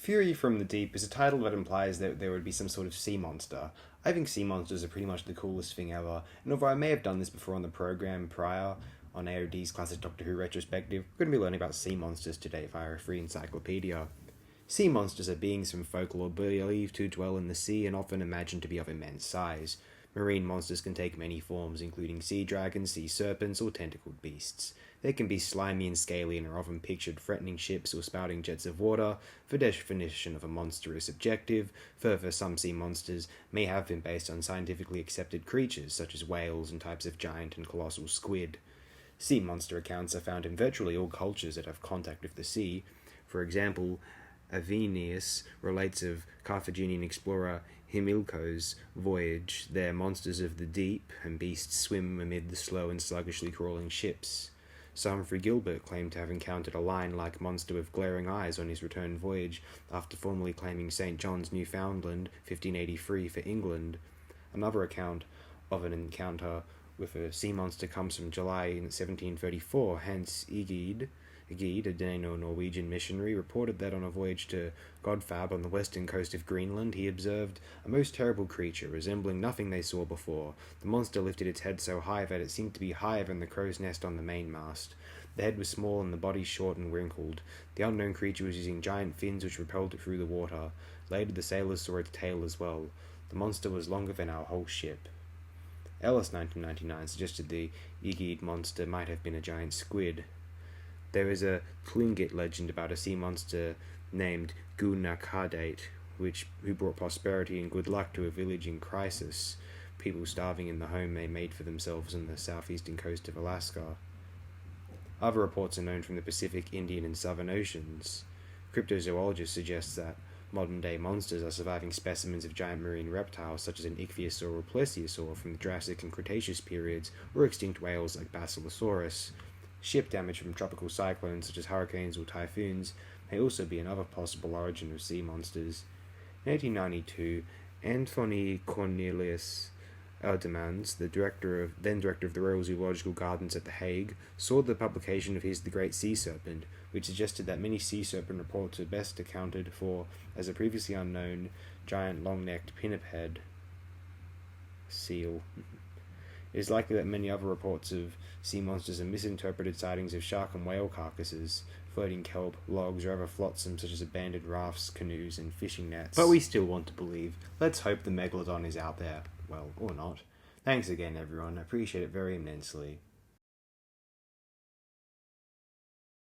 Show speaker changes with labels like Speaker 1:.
Speaker 1: Fury from the Deep is a title that implies that there would be some sort of sea monster. I think sea monsters are pretty much the coolest thing ever, and although I may have done this before on the program prior, on AOD's classic Doctor Who Retrospective, we're going to be learning about sea monsters today via a free encyclopedia. Sea monsters are beings from folklore believed to dwell in the sea and often imagined to be of immense size. Marine monsters can take many forms, including sea dragons, sea serpents, or tentacled beasts. They can be slimy and scaly and are often pictured threatening ships or spouting jets of water. The definition of a monster is subjective. Further, some sea monsters may have been based on scientifically accepted creatures, such as whales and types of giant and colossal squid. Sea monster accounts are found in virtually all cultures that have contact with the sea. For example, Avienus relates of Carthaginian explorer Himilco's voyage. Their monsters of the deep, and beasts swim amid the slow and sluggishly crawling ships. Sir Humphrey Gilbert claimed to have encountered a lion-like monster with glaring eyes on his return voyage, after formerly claiming St. John's, Newfoundland, 1583, for England. Another account of an encounter with a sea monster comes from July in 1734. Hans Egede, a Dano-Norwegian missionary, reported that on a voyage to Godfab on the western coast of Greenland, he observed a most terrible creature, resembling nothing they saw before. The monster lifted its head so high that it seemed to be higher than the crow's nest on the mainmast. The head was small and the body short and wrinkled. The unknown creature was using giant fins which repelled it through the water. Later the sailors saw its tail as well. The monster was longer than our whole ship. Ellis 1999 suggested the Egede monster might have been a giant squid. There is a Tlingit legend about a sea monster named Gunakadate, who brought prosperity and good luck to a village in crisis, people starving in the home they made for themselves on the southeastern coast of Alaska. Other reports are known from the Pacific, Indian, and Southern Oceans. Cryptozoologists suggest that modern-day monsters are surviving specimens of giant marine reptiles such as an ichthyosaur or plesiosaur from the Jurassic and Cretaceous periods, or extinct whales like Basilosaurus. Ship damage from tropical cyclones such as hurricanes or typhoons may also be another possible origin of sea monsters. In 1892, Anthony Cornelius Eldemans, then director of the Royal Zoological Gardens at The Hague, saw the publication of his The Great Sea Serpent, which suggested that many sea serpent reports are best accounted for as a previously unknown giant long-necked pinniped seal. It is likely that many other reports of sea monsters are misinterpreted sightings of shark and whale carcasses, floating kelp, logs, or other flotsam such as abandoned rafts, canoes, and fishing nets. But we still want to believe. Let's hope the megalodon is out there. Well, or not. Thanks again, everyone. I appreciate it very immensely.